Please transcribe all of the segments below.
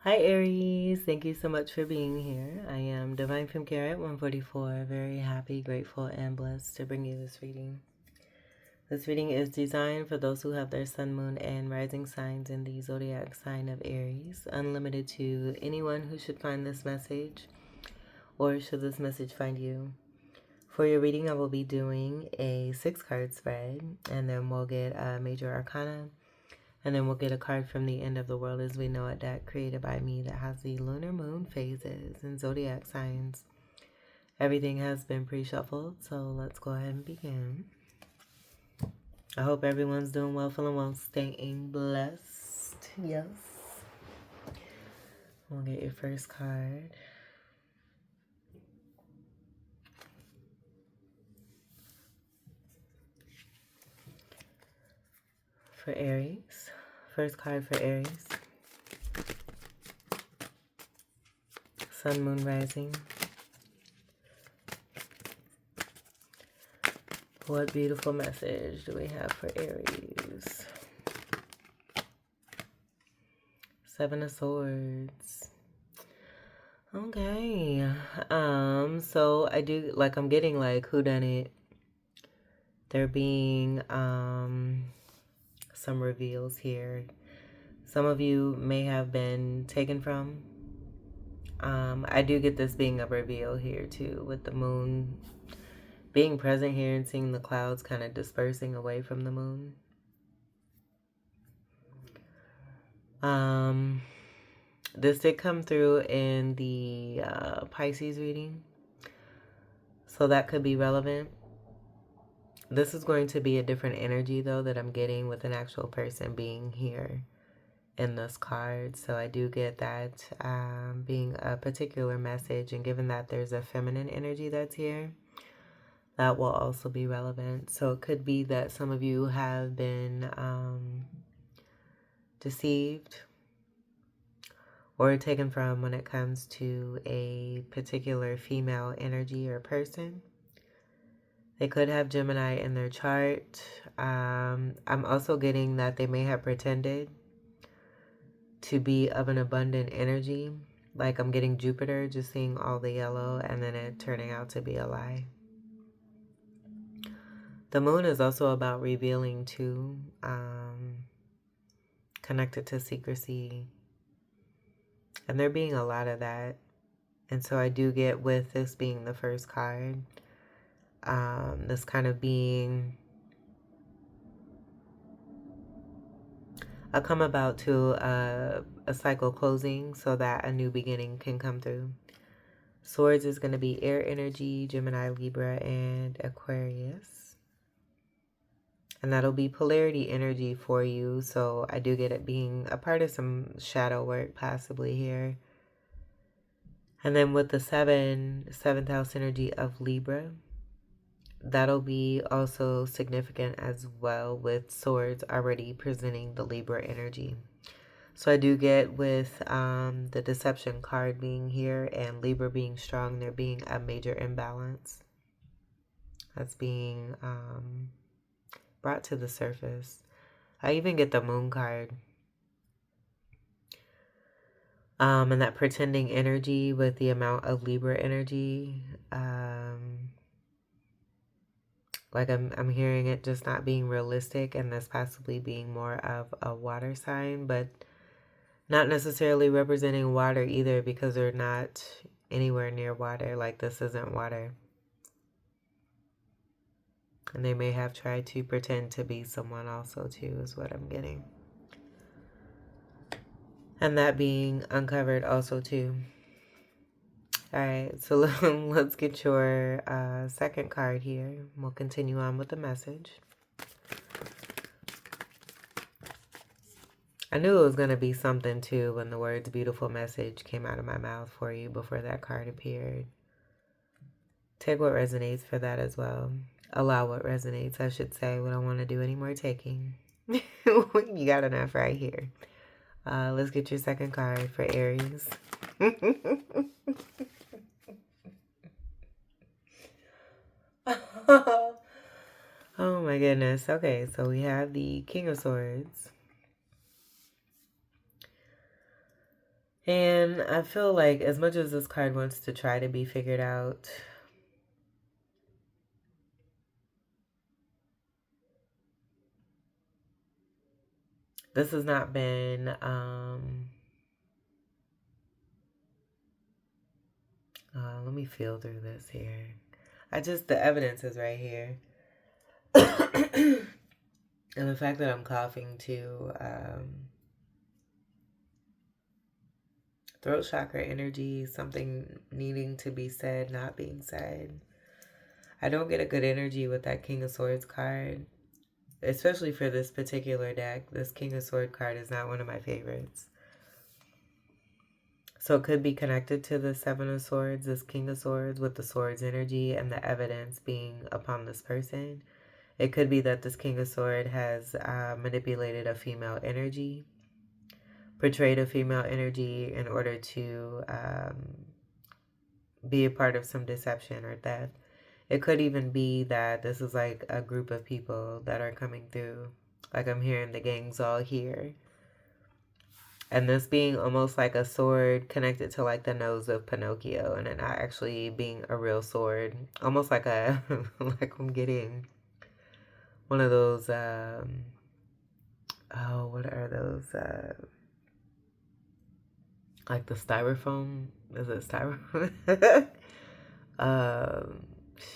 Hi Aries, thank you so much for being here. I am Divine Femme Carrot 144, very happy, grateful, and blessed to bring you this reading. This reading is designed for those who have their sun, moon, and rising signs in the zodiac sign of Aries, unlimited to anyone who should find this message or should this message find you. For your reading, I will be doing a 6-card spread, and then we'll get a major arcana. And then we'll get a card from the end of the world as we know it, deck created by me that has the lunar moon phases and zodiac signs. Everything has been pre-shuffled, so let's go ahead and begin. I hope everyone's doing well, feeling well, staying blessed. Yes. We'll get your first card. For Aries. First card for Aries. Sun, Moon, Rising. What beautiful message do we have for Aries? Seven of Swords. Okay. So I do, like, I'm getting, like, whodunit. There being, some reveals here. Some of you may have been taken from. I do get this being a reveal here, too, with the moon being present here and seeing the clouds kind of dispersing away from the moon. This did come through in the Pisces reading, so that could be relevant. This is going to be a different energy, though, that I'm getting with an actual person being here in this card. So I do get that being a particular message, and given that there's a feminine energy that's here, that will also be relevant. So it could be that some of you have been deceived or taken from when it comes to a particular female energy or person. They could have Gemini in their chart. I'm also getting that they may have pretended to be of an abundant energy. Like I'm getting Jupiter, just seeing all the yellow and then it turning out to be a lie. The moon is also about revealing too, connected to secrecy. And there being a lot of that. And so I do get, with this being the first card, this kind of being a come about to a cycle closing so that a new beginning can come through. Swords is going to be air energy, Gemini, Libra, and Aquarius. And that'll be polarity energy for you. So I do get it being a part of some shadow work possibly here. And then with the seventh house energy of Libra, that'll be also significant as well, with swords already presenting the Libra energy. So I do get, with the deception card being here and Libra being strong, there being a major imbalance that's being brought to the surface. I even get the moon card. And that pretending energy with the amount of Libra energy. Like I'm hearing it just not being realistic, and this possibly being more of a water sign, but not necessarily representing water either, because they're not anywhere near water. Like this isn't water. And they may have tried to pretend to be someone also too, is what I'm getting. And that being uncovered also too. All right, so let's get your second card here. We'll continue on with the message. I knew it was going to be something too when the words beautiful message came out of my mouth for you before that card appeared. Take what resonates for that as well. Allow what resonates, I should say. We don't want to do any more taking. You got enough right here. Let's get your second card for Aries. Oh my goodness. Okay, so we have the King of Swords. And I feel like as much as this card wants to try to be figured out, this has not been, let me feel through this here. The evidence is right here. And the fact that I'm coughing too, throat chakra energy, something needing to be said, not being said. I don't get a good energy with that King of Swords card, especially for this particular deck. This King of Swords card is not one of my favorites. So it could be connected to the Seven of Swords, this King of Swords, with the Swords energy and the evidence being upon this person. It could be that this King of Swords has manipulated a female energy, portrayed a female energy in order to be a part of some deception or theft. It could even be that this is like a group of people that are coming through. Like I'm hearing the gang's all here. And this being almost like a sword connected to like the nose of Pinocchio, and it not actually being a real sword. Almost like a, like I'm getting one of those, oh, what are those? Like the styrofoam? Is it styrofoam? um,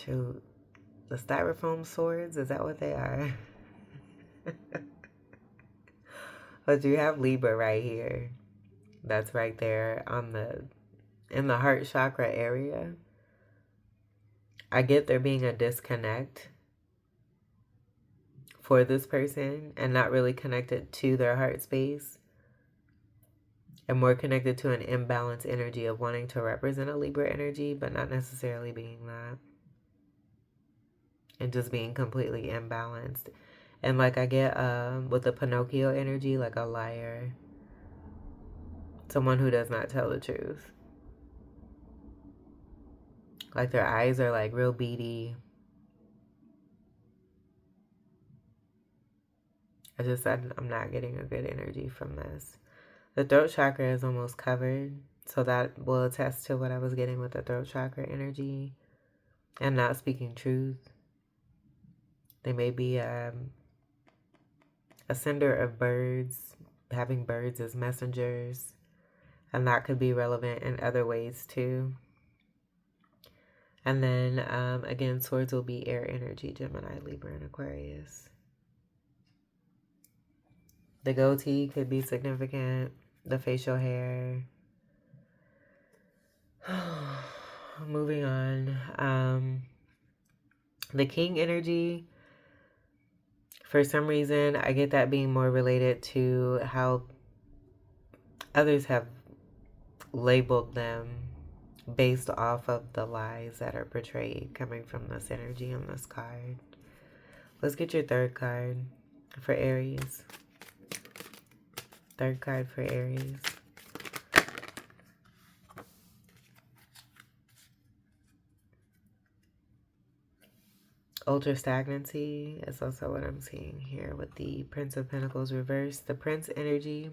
shoot. The styrofoam swords? Is that what they are? But you have Libra right here. That's right there on in the heart chakra area. I get there being a disconnect for this person and not really connected to their heart space, and more connected to an imbalanced energy of wanting to represent a Libra energy, but not necessarily being that. And just being completely imbalanced. And like I get with the Pinocchio energy, like a liar. Someone who does not tell the truth. Like their eyes are like real beady. I'm not getting a good energy from this. The throat chakra is almost covered, so that will attest to what I was getting with the throat chakra energy and not speaking truth. They may be a sender of birds, having birds as messengers, and that could be relevant in other ways too. And then again, swords will be air energy, Gemini, Libra, and Aquarius. The goatee could be significant. The facial hair. Moving on. The king energy, for some reason, I get that being more related to how others have labeled them based off of the lies that are portrayed coming from this energy on this card. Let's get your third card for Aries. Third card for Aries. Ultra stagnancy is also what I'm seeing here with the Prince of Pentacles reversed. The Prince energy.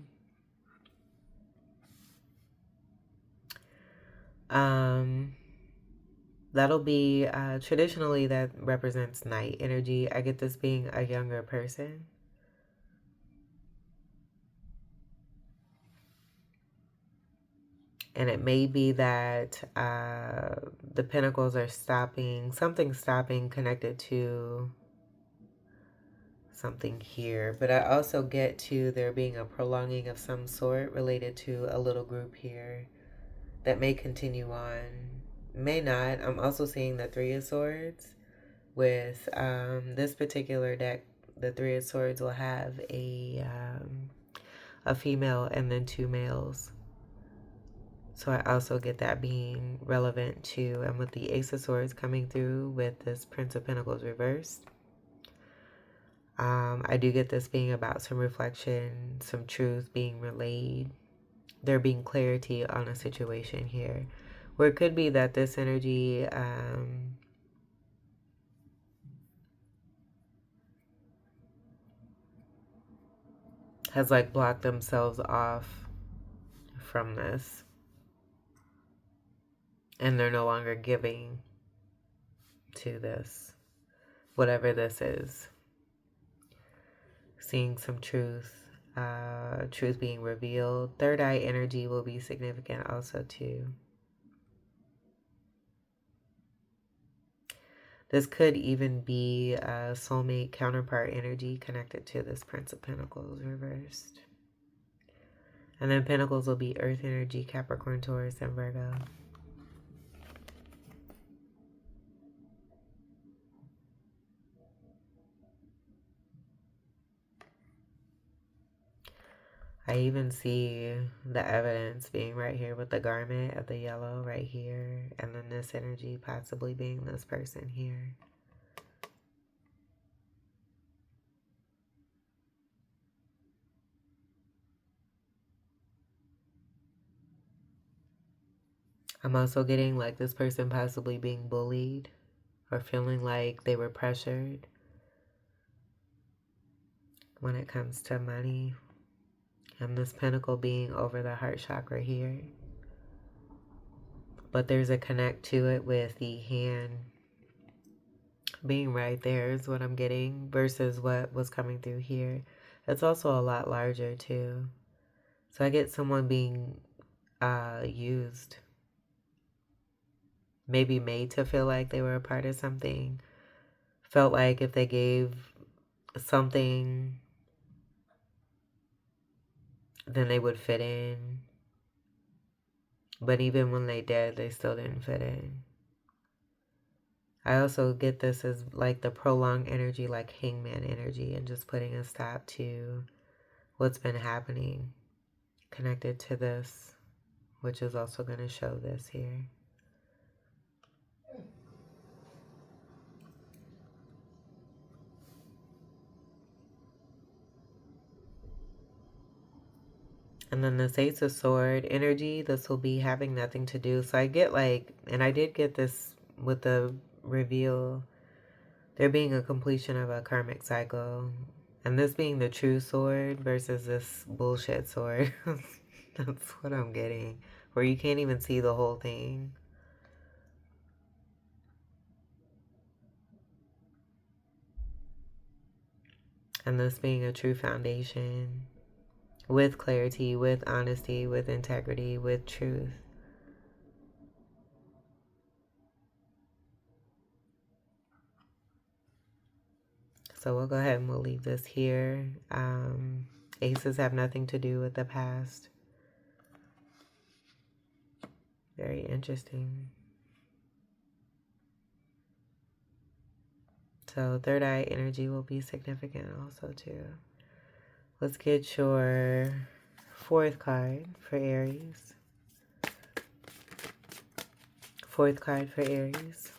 That'll be traditionally that represents night energy. I get this being a younger person. And it may be that the pentacles are stopping, something stopping connected to something here. But I also get to there being a prolonging of some sort related to a little group here that may continue on. May not. I'm also seeing the Three of Swords. With this particular deck, the Three of Swords will have a female and then two males. So I also get that being relevant too. And with the Ace of Swords coming through with this Prince of Pentacles reversed, I do get this being about some reflection, some truth being relayed. There being clarity on a situation here. Where it could be that this energy has like blocked themselves off from this. And they're no longer giving to this, whatever this is. Seeing some truth, truth being revealed. Third eye energy will be significant also too. This could even be a soulmate counterpart energy connected to this Prince of Pentacles reversed. And then Pentacles will be Earth energy, Capricorn, Taurus, and Virgo. I even see the evidence being right here with the garment of the yellow right here. And then this energy possibly being this person here. I'm also getting like this person possibly being bullied or feeling like they were pressured when it comes to money. And this pentacle being over the heart chakra here. But there's a connect to it with the hand being right there is what I'm getting versus what was coming through here. It's also a lot larger too. So I get someone being used. Maybe made to feel like they were a part of something. Felt like if they gave something, then they would fit in. But even when they did, they still didn't fit in. I also get this as like the prolonged energy, like hangman energy, and just putting a stop to what's been happening connected to this, which is also going to show this here. And then this Ace of Sword energy, this will be having nothing to do. So I get like, and I did get this with the reveal, there being a completion of a karmic cycle. And this being the true sword versus this bullshit sword. That's what I'm getting. Where you can't even see the whole thing. And this being a true foundation. With clarity, with honesty, with integrity, with truth. So we'll go ahead and we'll leave this here. Aces have nothing to do with the past. Very interesting. So third eye energy will be significant also too. Let's get your fourth card for Aries. Fourth card for Aries.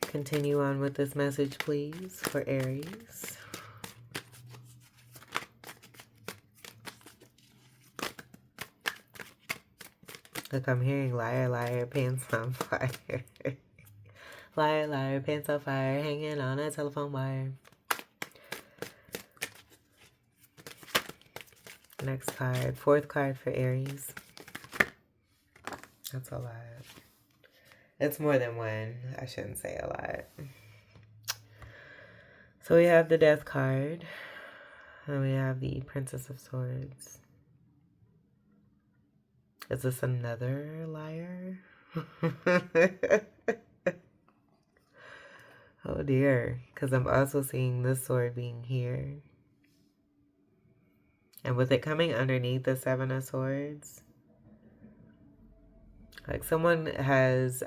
Continue on with this message, please, for Aries. Look, I'm hearing liar, liar, pants on fire. Liar, liar, pants on fire, hanging on a telephone wire. Next card, fourth card for Aries. That's a lot. It's more than one. I shouldn't say a lot. So we have the Death card. And we have the Princess of Swords. Is this another liar? Oh dear. Because I'm also seeing this sword being here. And with it coming underneath the Seven of Swords, like someone has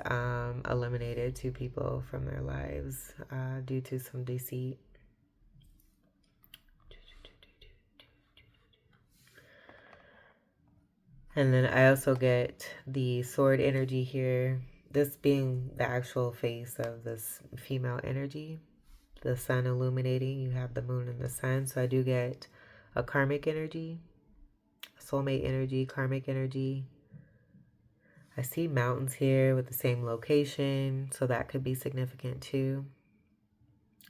eliminated two people from their lives due to some deceit. And then I also get the sword energy here. This being the actual face of this female energy. The sun illuminating. You have the moon and the sun. So I do get a karmic energy, soulmate energy, karmic energy. I see mountains here with the same location. So that could be significant too.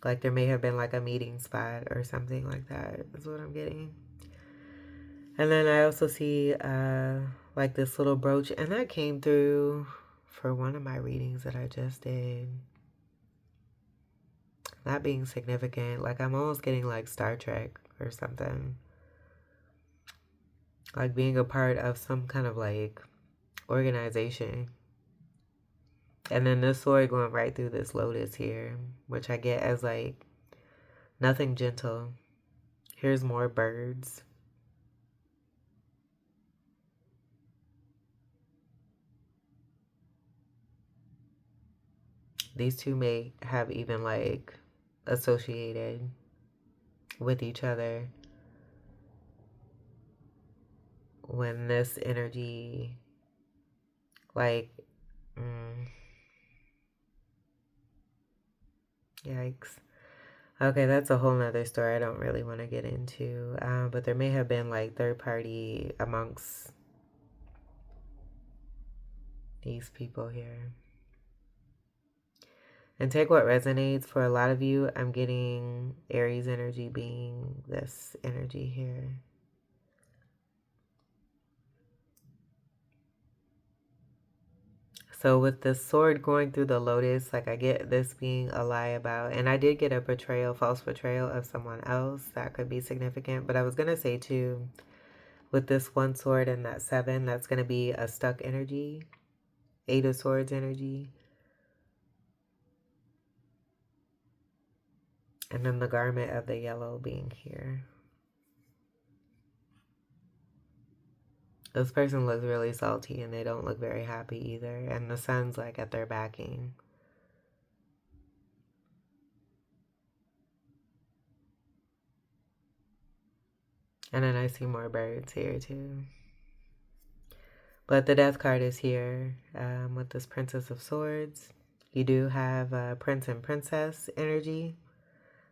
Like there may have been like a meeting spot or something like that is what I'm getting. And then I also see like this little brooch, and that came through for one of my readings that I just did. That being significant, like I'm almost getting like Star Trek or something. Like being a part of some kind of like organization. And then this sword going right through this lotus here, which I get as like nothing gentle. Here's more birds. These two may have even like associated with each other when this energy like yikes. Okay, that's a whole nother story I don't really want to get into, but there may have been like third party amongst these people here. And take what resonates. For a lot of you, I'm getting Aries energy being this energy here. So with the sword going through the lotus, like I get this being a lie about, and I did get a betrayal, false betrayal of someone else. That could be significant. But I was going to say too, with this one sword and that 7, that's going to be a stuck energy, 8 of swords energy. And then the garment of the yellow being here. This person looks really salty and they don't look very happy either. And the sun's like at their backing. And then I see more birds here too. But the death card is here with this Princess of Swords. You do have Prince and Princess energy.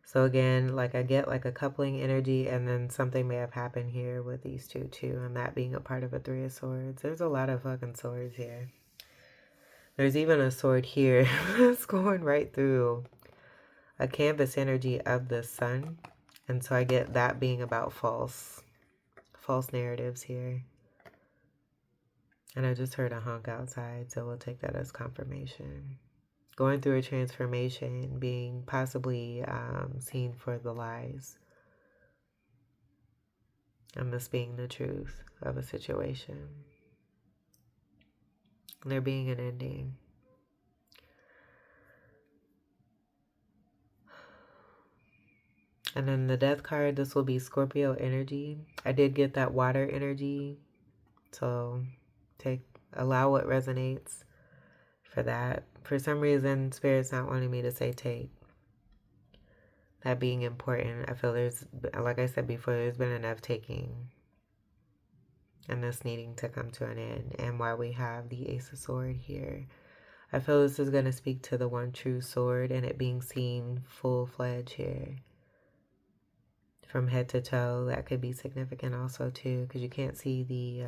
So again, like I get like a coupling energy, and then something may have happened here with these two too, and that being a part of a 3 of Swords. There's a lot of fucking swords here. There's even a sword here that's going right through a canvas energy of the sun. And so I get that being about false narratives here. And I just heard a honk outside, so we'll take that as confirmation. Going through a transformation, being possibly seen for the lies. And this being the truth of a situation. There being an ending. And then the death card, this will be Scorpio energy. I did get that water energy. So allow what resonates for that. For some reason, Spirit's not wanting me to say take. That being important. I feel there's, like I said before, there's been enough taking. And this needing to come to an end. And while we have the Ace of Sword here, I feel this is going to speak to the one true sword and it being seen full-fledged here. From head to toe, that could be significant also too, because you can't see the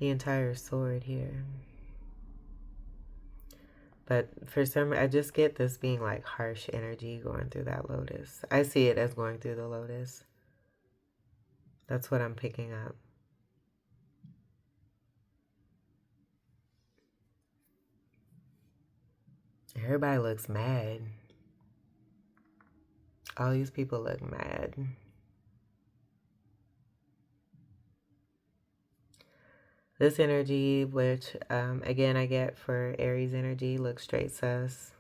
entire sword here. But for some, I just get this being like harsh energy going through that lotus. I see it as going through the lotus. That's what I'm picking up. Everybody looks mad. All these people look mad. This energy, which again I get for Aries energy, looks straight sus.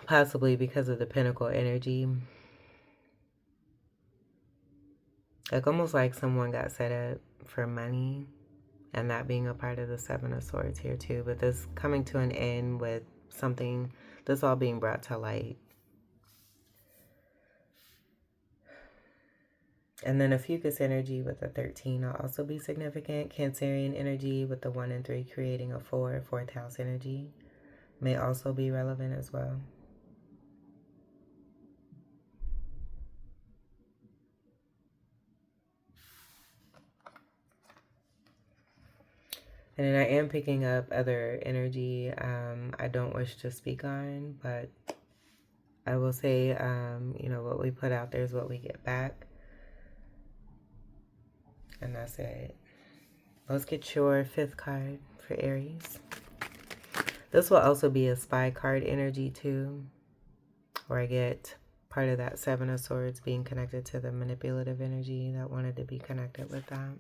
Possibly because of the Pentacle energy. Like almost like someone got set up for money. And that being a part of the 7 of Swords here too. But this coming to an end with something, this all being brought to light. And then a Fucus energy with a 13 will also be significant. Cancerian energy with the 1 and 3 creating a 4, 4th house energy may also be relevant as well. And then I am picking up other energy I don't wish to speak on, but I will say, what we put out there is what we get back. And that's it. Let's get your 5th card for Aries. This will also be a spy card energy too, where I get part of that 7 of Swords being connected to the manipulative energy that wanted to be connected with that.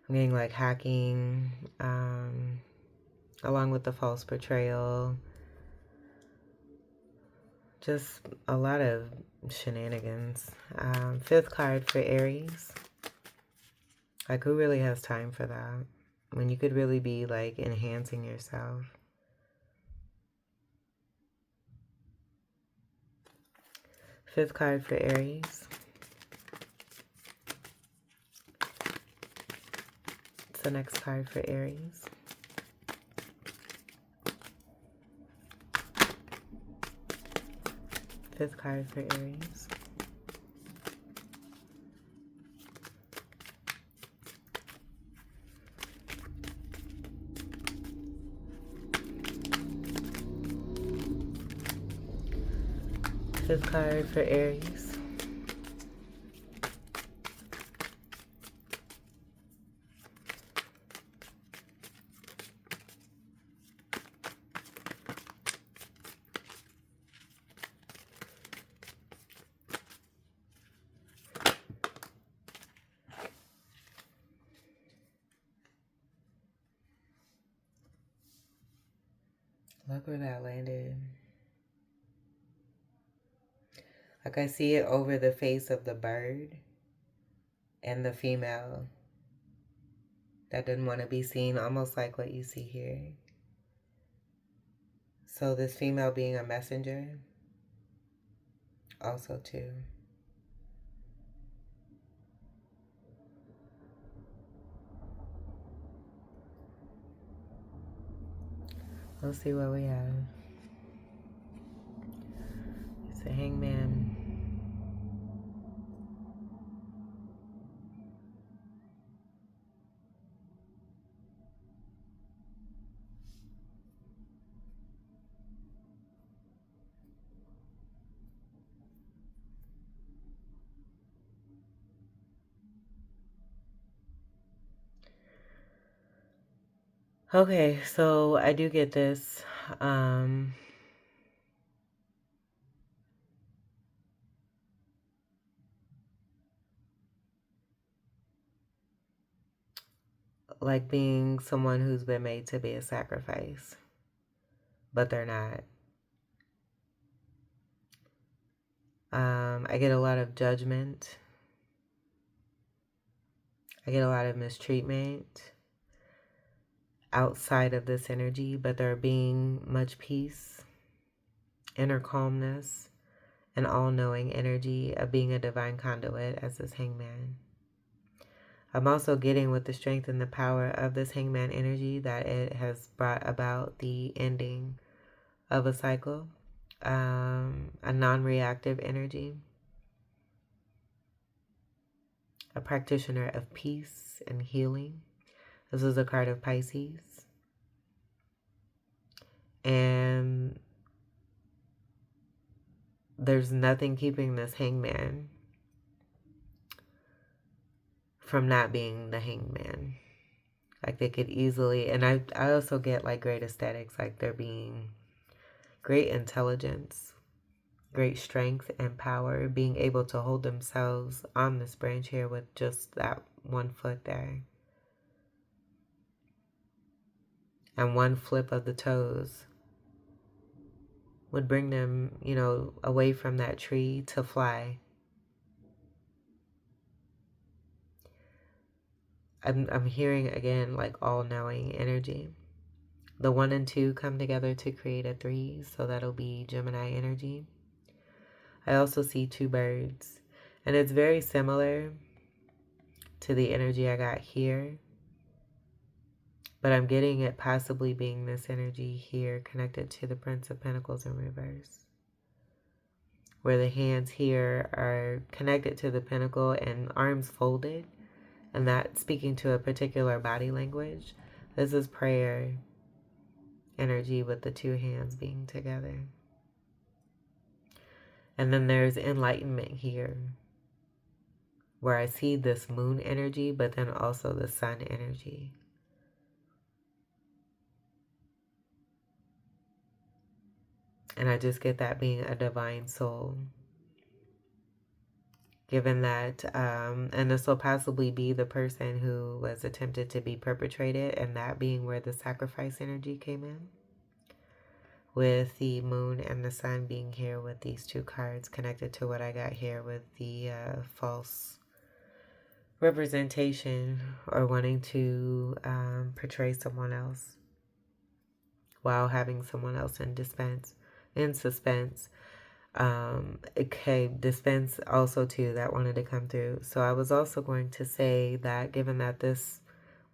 I'm getting like hacking, along with the false portrayal. Just a lot of shenanigans. 5th card for Aries. Like, who really has time for that? When you could really be like enhancing yourself. 5th card for Aries. It's the next card for Aries. Fifth card for Aries. Fifth card for Aries. Look where that landed. Like, I see it over the face of the bird and the female that didn't want to be seen, almost like what you see here. So this female being a messenger also too. Let's see what we have. It's a Hangman. Okay, so I do get this. Like being someone who's been made to be a sacrifice, but they're not. I get a lot of judgment. I get a lot of mistreatment outside of this energy, but there being much peace, inner calmness, and all-knowing energy of being a divine conduit as this Hangman. I'm also getting with the strength and the power of this Hangman energy that it has brought about the ending of a cycle, a non-reactive energy, a practitioner of peace and healing. This is a card of Pisces. And there's nothing keeping this Hangman from not being the Hangman. Like, they could easily, and I also get like great aesthetics, like there being great intelligence, great strength and power, being able to hold themselves on this branch here with just that one foot there. And one flip of the toes would bring them, away from that tree to fly. I'm hearing again like all-knowing energy. The 1 and 2 come together to create a 3, so that'll be Gemini energy. I also see 2 birds, and it's very similar to the energy I got here, but I'm getting it possibly being this energy here connected to the Prince of Pentacles in reverse, where the hands here are connected to the pentacle and arms folded, and that's speaking to a particular body language. This is prayer energy with the two hands being together. And then there's enlightenment here, where I see this moon energy, but then also the sun energy. And I just get that being a divine soul. Given that, and this will possibly be the person who was attempted to be perpetrated, and that being where the sacrifice energy came in. With the moon and the sun being here with these two cards connected to what I got here with the false representation or wanting to portray someone else while having someone else in suspense. Okay, dispense also too, that wanted to come through. So I was also going to say that given that this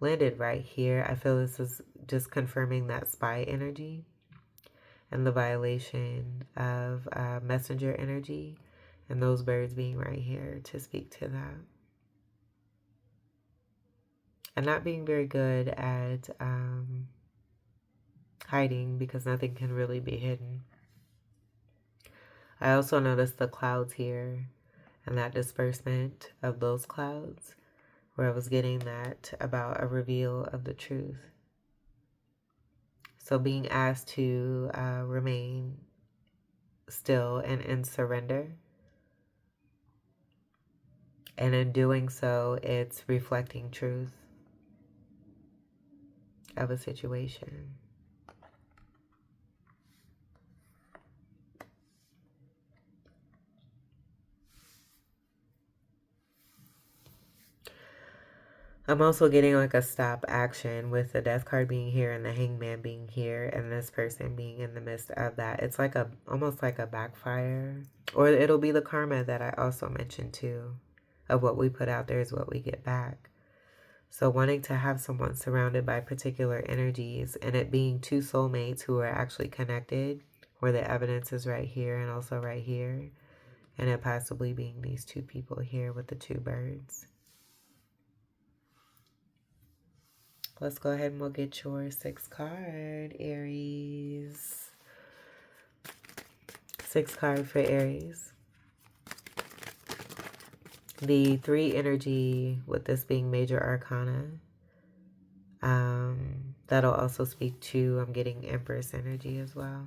landed right here, I feel this is just confirming that spy energy and the violation of messenger energy, and those birds being right here to speak to that. And not being very good at hiding, because nothing can really be hidden. I also noticed the clouds here and that disbursement of those clouds, where I was getting that about a reveal of the truth. So being asked to remain still and in surrender. And in doing so, it's reflecting truth of a situation. I'm also getting like a stop action with the death card being here and the hangman being here and this person being in the midst of that. It's like almost like a backfire, or it'll be the karma that I also mentioned too, of what we put out there is what we get back. So wanting to have someone surrounded by particular energies and it being two soulmates who are actually connected, where the evidence is right here and also right here, and it possibly being these two people here with the two birds. Let's go ahead and we'll get your 6th card, Aries. 6th card for Aries. The 3 energy with this being major arcana. That'll also speak to, I'm getting Empress energy as well.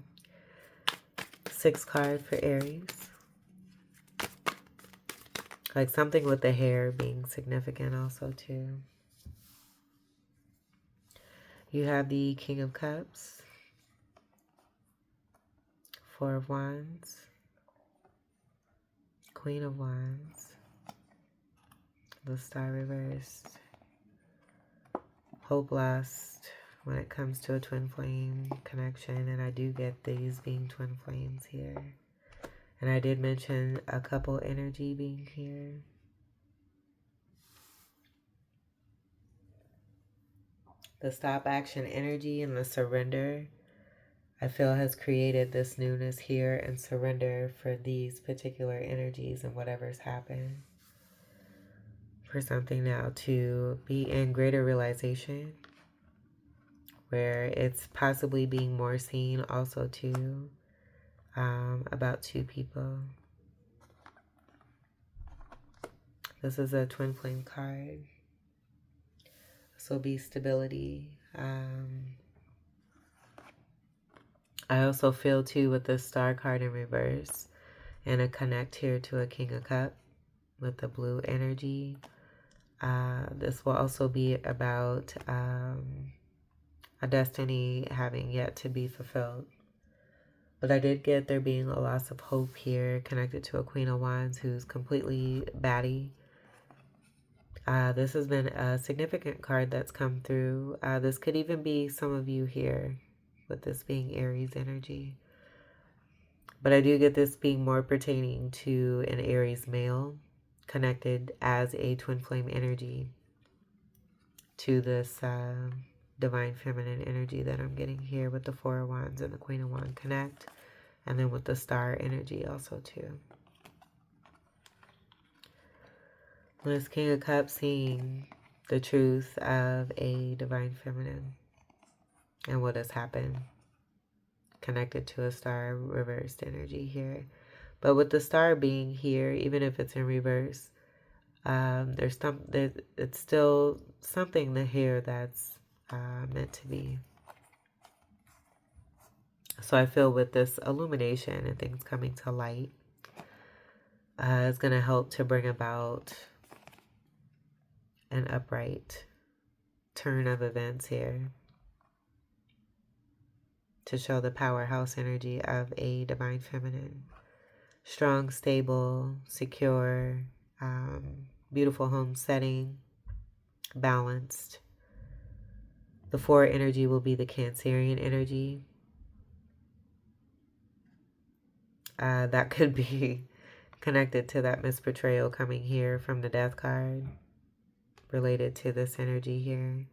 6th card for Aries. Like something with the hair being significant also too. You have the King of Cups, 4 of Wands, Queen of Wands, the Star reversed, hope lost when it comes to a twin flame connection, and I do get these being twin flames here. And I did mention a couple energy being here. The stop action energy and the surrender, I feel, has created this newness here and surrender for these particular energies and whatever's happened. For something now to be in greater realization, where it's possibly being more seen also too, about 2 people. This is a twin flame card. This will be stability. I also feel too with the Star card in reverse and a connect here to a King of Cups with the blue energy. This will also be about a destiny having yet to be fulfilled. But I did get there being a loss of hope here connected to a Queen of Wands who's completely batty. This has been a significant card that's come through. This could even be some of you here with this being Aries energy. But I do get this being more pertaining to an Aries male connected as a twin flame energy to this divine feminine energy that I'm getting here with the 4 of Wands and the Queen of Wands connect. And then with the Star energy also too. This King of Cups seeing the truth of a divine feminine and what has happened. Connected to a star reversed energy here. But with the star being here, even if it's in reverse, it's still something here that's meant to be. So I feel with this illumination and things coming to light, it's going to help to bring about an upright turn of events here, to show the powerhouse energy of a divine feminine. Strong, stable, secure, beautiful home setting, balanced. The 4 energy will be the Cancerian energy. That could be connected to that misportrayal coming here from the Death card, related to this energy here.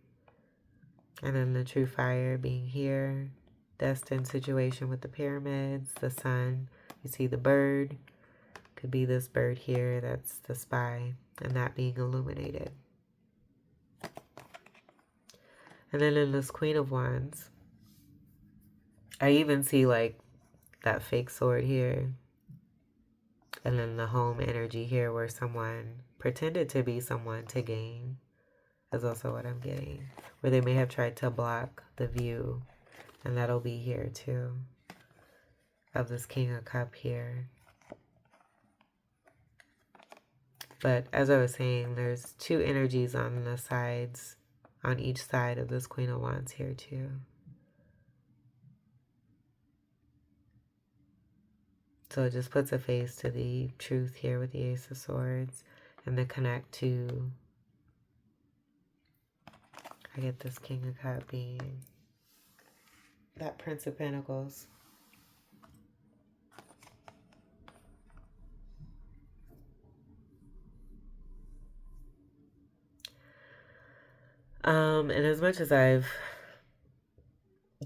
And then the True Fire being here. Destined situation with the pyramids, the sun. You see the bird. Could be this bird here, that's the spy, and that being illuminated. And then in this Queen of Wands, I even see like that fake sword here. And then the home energy here, where someone pretended to be someone to gain, is also what I'm getting. Where they may have tried to block the view. And that'll be here too. Of this King of Cup here. But as I was saying, there's 2 energies on the sides, on each side of this Queen of Wands here too. So it just puts a face to the truth here with the Ace of Swords, and the connect to, I get this King of Cups being that Prince of Pentacles. And as much as I've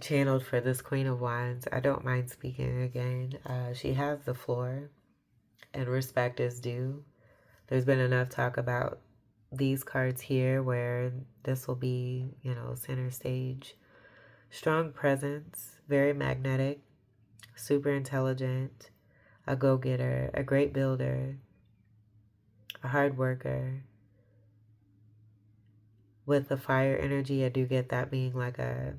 channeled for this Queen of Wands, I don't mind speaking again. She has the floor, and respect is due. There's been enough talk about these cards here where this will be, center stage. Strong presence, very magnetic, super intelligent, a go-getter, a great builder, a hard worker. With the fire energy, I do get that being like a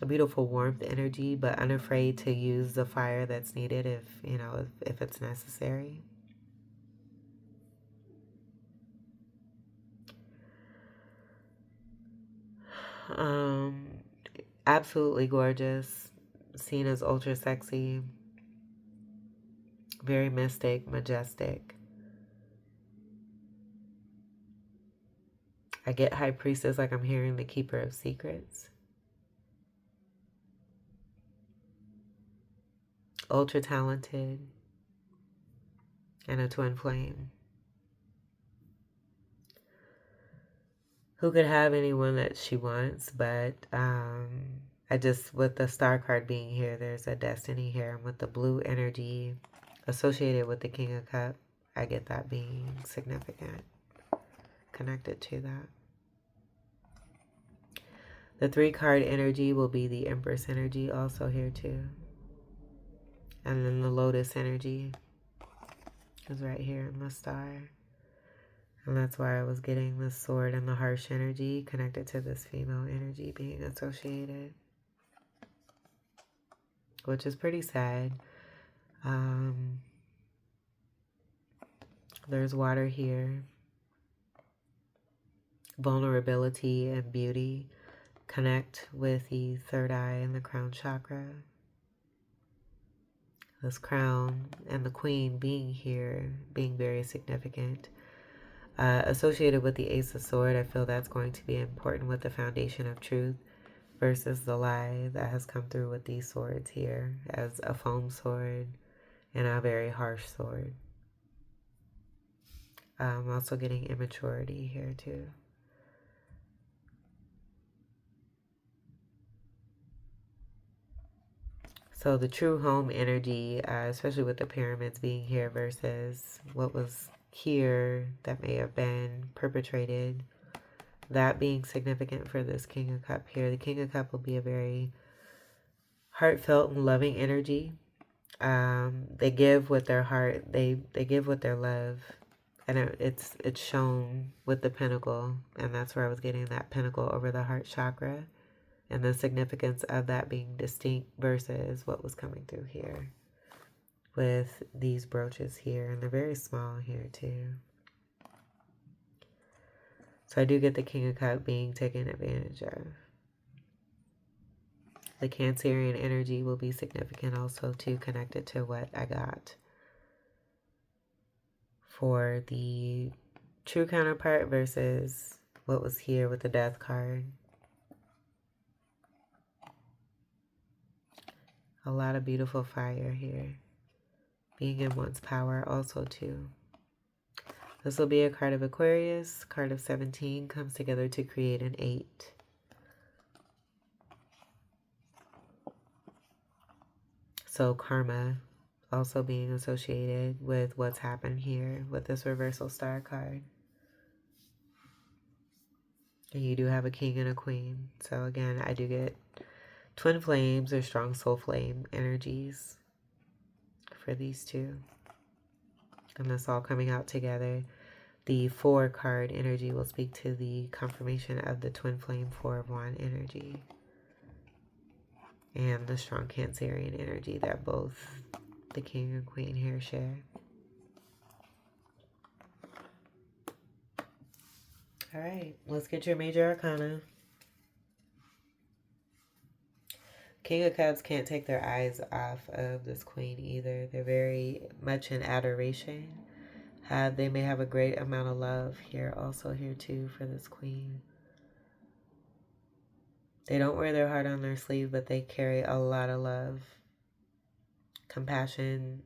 beautiful warmth energy, but unafraid to use the fire that's needed if it's necessary. Absolutely gorgeous, seen as ultra sexy, very mystic, majestic. I get High Priestess, like I'm hearing the Keeper of Secrets. Ultra talented, and a twin flame. Who could have anyone that she wants, but with the star card being here, there's a destiny here. And with the blue energy associated with the King of Cups, I get that being significant, connected to that. The 3 card energy will be the Empress energy also here too. And then the Lotus energy is right here in the star. And that's why I was getting the sword and the harsh energy connected to this female energy being associated. Which is pretty sad. There's water here. Vulnerability and beauty connect with the third eye and the crown chakra. This crown and the queen being here, being very significant. Associated with the Ace of Swords, I feel that's going to be important with the foundation of truth versus the lie that has come through with these swords here as a foam sword and a very harsh sword. I'm also getting immaturity here too. So the true home energy, especially with the pyramids being here versus what was here that may have been perpetrated That being significant for this King of Cup here. The King of Cup will be a very heartfelt and loving energy. They give with their heart. They give with their love, and it's shown with the pentacle, and that's where I was getting that pentacle over the heart chakra, and the significance of that being distinct versus what was coming through here with these brooches here, and they're very small here too. So I do get the King of Cups being taken advantage of. The Cancerian energy will be significant also too, connected to what I got for the true counterpart versus what was here with the Death card. A lot of beautiful fire here. Being in one's power also too. This will be a card of Aquarius. Card of 17 comes together to create an 8. So karma also being associated with what's happened here with this reversal star card. And you do have a king and a queen. So again, I do get twin flames or strong soul flame energies for these two. And that's all coming out together. The 4 card energy will speak to the confirmation of the twin flame 4 of wand energy. And the strong Cancerian energy that both the king and queen here share. All right, let's get your major arcana. King of Cups can't take their eyes off of this queen either. They're very much in adoration. They may have a great amount of love here, also here too, for this queen. They don't wear their heart on their sleeve, but they carry a lot of love, compassion,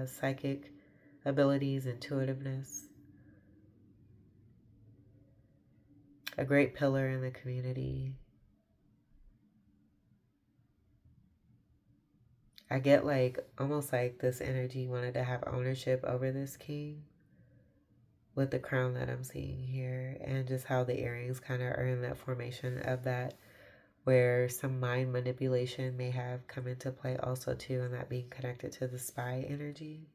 psychic abilities, intuitiveness. A great pillar in the community. I get like, almost like this energy wanted to have ownership over this king with the crown that I'm seeing here, and just how the earrings kind of are in that formation of that, where some mind manipulation may have come into play also too, and that being connected to the spy energy.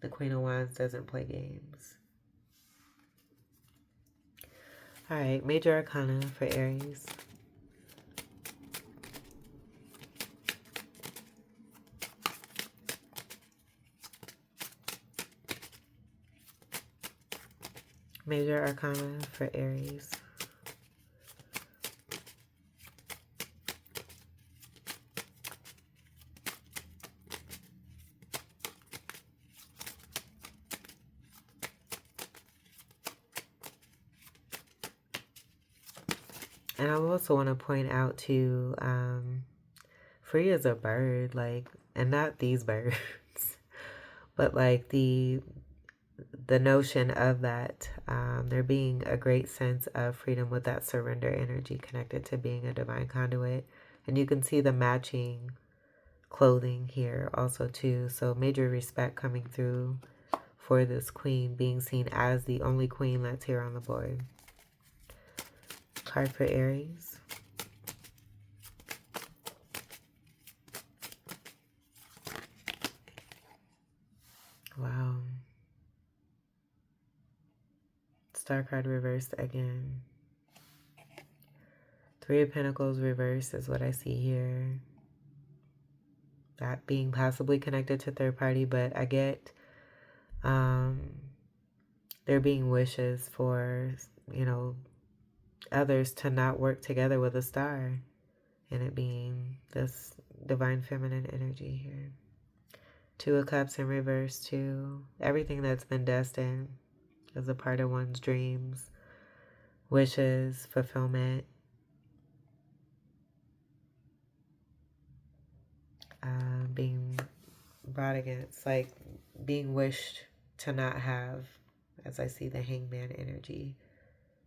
The Queen of Wands doesn't play games. All right, major arcana for Aries. Major arcana for Aries. And I also want to point out too, free as a bird, like, and not these birds, but like the notion of that, there being a great sense of freedom with that surrender energy connected to being a divine conduit. And you can see the matching clothing here also too. So major respect coming through for this queen, being seen as the only queen that's here on the board. Card for Aries. Wow. Star card reversed again. 3 of Pentacles reversed is what I see here. That being possibly connected to third party, but I get there being wishes for, you know, others to not work together with a star, and it being this divine feminine energy here. 2 of Cups in reverse too. Everything that's been destined as a part of one's dreams, wishes, fulfillment. Being brought against, like being wished to not have, as I see the Hangman energy.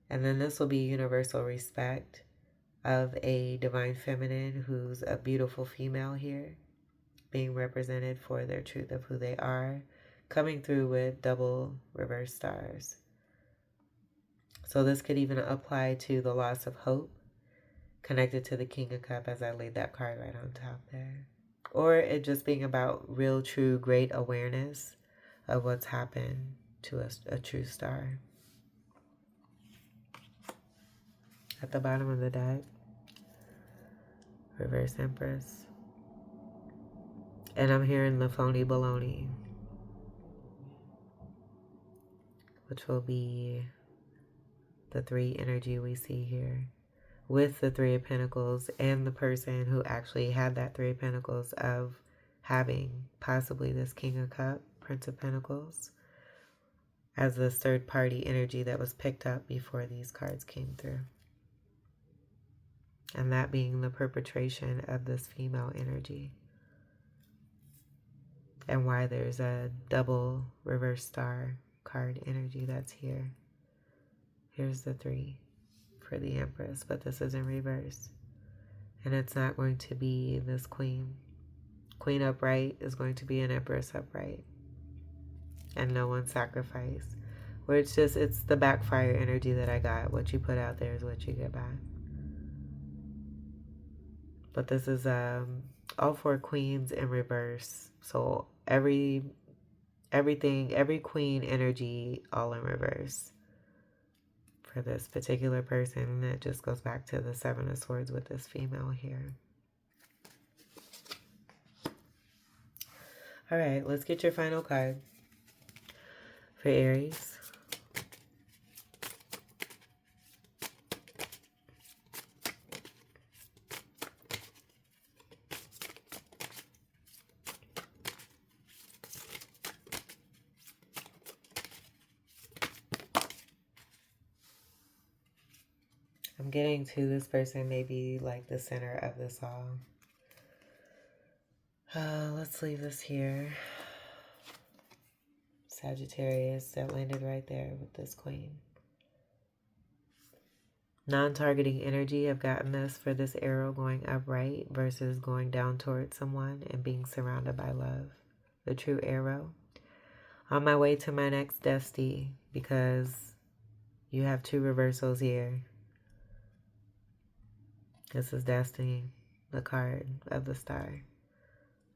And then this will be universal respect of a divine feminine who's a beautiful female here, being represented for their truth of who they are, coming through with double reverse stars. So this could even apply to the loss of hope, connected to the King of Cups as I laid that card right on top there. Or it just being about real, true, great awareness of what's happened to a true star. At the bottom of the deck, Reverse Empress. And I'm hearing the phony baloney, which will be the 3 energy we see here, with the 3 of Pentacles and the person who actually had that 3 of Pentacles of having possibly this King of Cups, Prince of Pentacles, as this third party energy that was picked up before these cards came through. And that being the perpetration of this female energy. And why there's a double reverse star card energy that's here. Here's the 3 for the Empress, but this is in reverse. And it's not going to be this Queen. Queen upright is going to be an Empress upright. And no one sacrifice. Where it's just, it's the backfire energy that I got. What you put out there is what you get back. But this is all 4 queens in reverse. So every queen energy all in reverse for this particular person. And it just goes back to the 7 of Swords with this female here. All right, let's get your final card for Aries. I'm getting to this person maybe like the center of this all. Let's leave this here. Sagittarius, that landed right there with this Queen. Non-targeting energy, I've gotten this for this arrow going upright versus going down towards someone and being surrounded by love. The true arrow. On my way to my next destiny, because you have 2 reversals here. This is Destiny, the card of the star.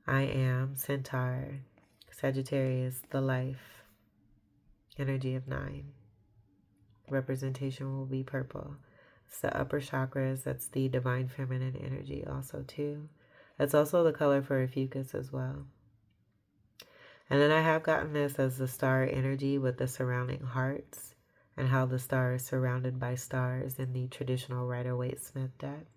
I am Centaur, Sagittarius, the life, energy of 9. Representation will be purple. It's the upper chakras. That's the divine feminine energy also too. That's also the color for a fucus as well. And then I have gotten this as the star energy with the surrounding hearts and how the star is surrounded by stars in the traditional Rider-Waite-Smith deck.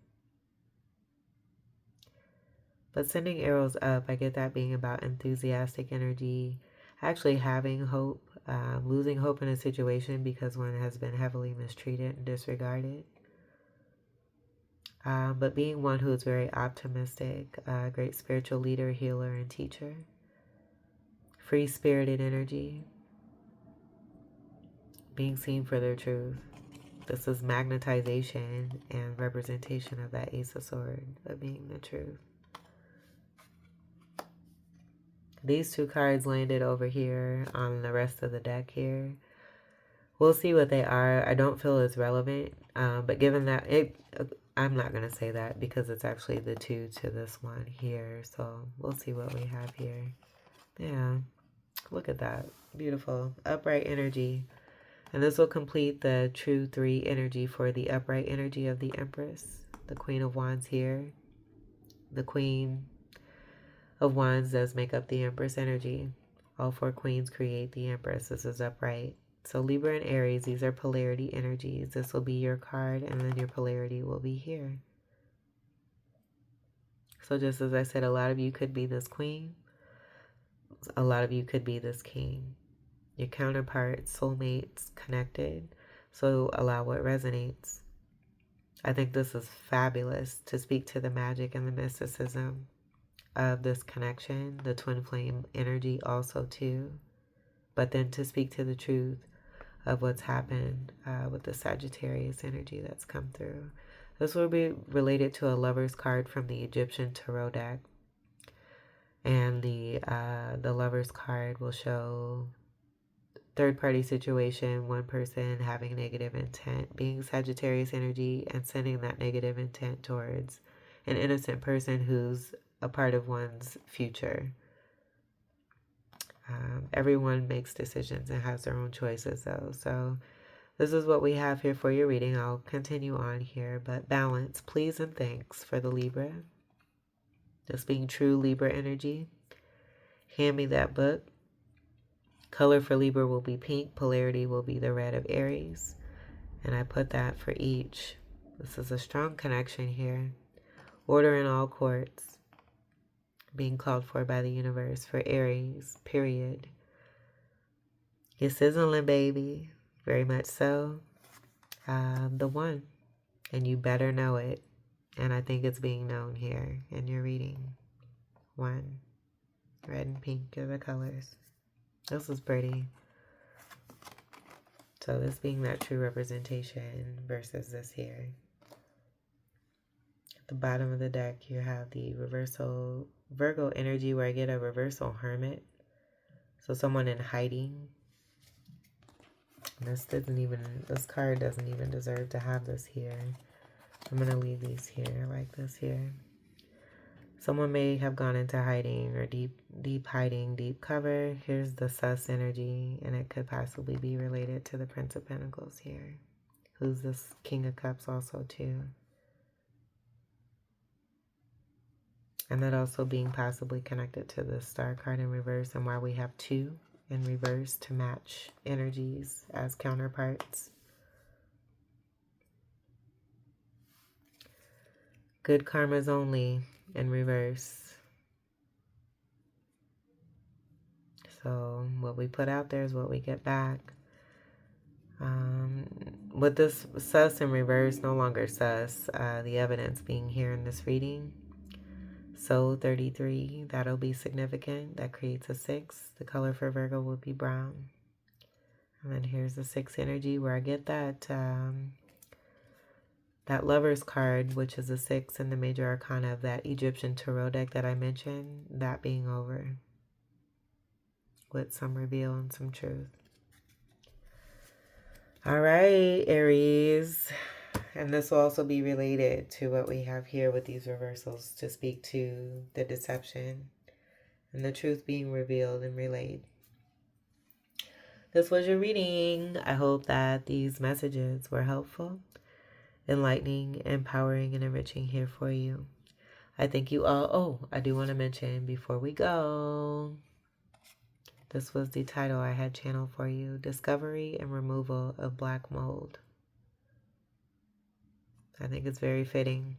But sending arrows up, I get that being about enthusiastic energy, actually having hope, losing hope in a situation because one has been heavily mistreated and disregarded. But being one who is very optimistic, great spiritual leader, healer, and teacher. Free-spirited energy. Being seen for their truth. This is magnetization and representation of that Ace of Swords, of being the truth. These 2 cards landed over here on the rest of the deck here. We'll see what they are. I don't feel it's relevant, but given that I'm not going to say that because it's actually the 2 to this one here. So we'll see what we have here. Yeah, look at that. Beautiful. Upright energy. And this will complete the true 3 energy for the upright energy of the Empress. The Queen of Wands here. The Queen of Wands does make up the Empress energy. All 4 queens create the Empress. This is upright. So Libra and Aries, these are polarity energies. This will be your card, and then your polarity will be here. So just as I said, a lot of you could be this queen. A lot of you could be this king. Your counterparts, soulmates, connected. So allow what resonates. I think this is fabulous to speak to the magic and the mysticism of this connection, the twin flame energy also too, but then to speak to the truth of what's happened with the Sagittarius energy that's come through. This will be related to a lover's card from the Egyptian Tarot deck and the energy, the Lover's card will show third-party situation, one person having negative intent, being Sagittarius energy and sending that negative intent towards an innocent person who's a part of one's future. Everyone makes decisions and has their own choices, though. So this is what we have here for your reading. I'll continue on here, but balance, please, and thanks for the Libra. This being true Libra energy. Hand me that book. Color for Libra will be pink. Polarity will be the red of Aries. And I put that for each. This is a strong connection here. Order in all courts. Being called for by the universe for Aries, period. You're sizzling, baby. Very much so. The one. And you better know it. And I think it's being known here in your reading. One. Red and pink are the colors. This is pretty. So this being that true representation versus this here. At the bottom of the deck, you have the reversal Virgo energy where I get a reversal hermit. So someone in hiding. This card doesn't even deserve to have this here. I'm going to leave these here like this here. Someone may have gone into hiding or deep hiding, deep cover. Here's the sus energy, and it could possibly be related to the Prince of Pentacles here, who's this King of Cups also too. And that also being possibly connected to the Star card in reverse, and why we have two in reverse to match energies as counterparts. Good karmas only in reverse. So what we put out there is what we get back. With this sus in reverse, no longer sus, the evidence being here in this reading. So 33, that'll be significant. That creates a 6. The color for Virgo will be brown. And then here's the 6 energy where I get that that Lover's card, which is a 6 in the major arcana of that Egyptian tarot deck that I mentioned, that being over with some reveal and some truth. All right, Aries. And this will also be related to what we have here with these reversals to speak to the deception and the truth being revealed and relayed. This was your reading. I hope that these messages were helpful, enlightening, empowering, and enriching here for you. I thank you all. Oh, I do want to mention before we go, this was the title I had channeled for you, Discovery and Removal of Black Mold. I think it's very fitting.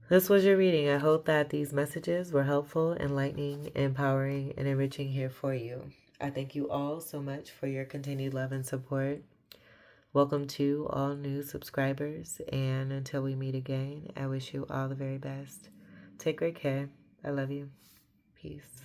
This was your reading. I hope that these messages were helpful, enlightening, empowering, and enriching here for you. I thank you all so much for your continued love and support. Welcome to all new subscribers. And until we meet again, I wish you all the very best. Take great care. I love you. Peace.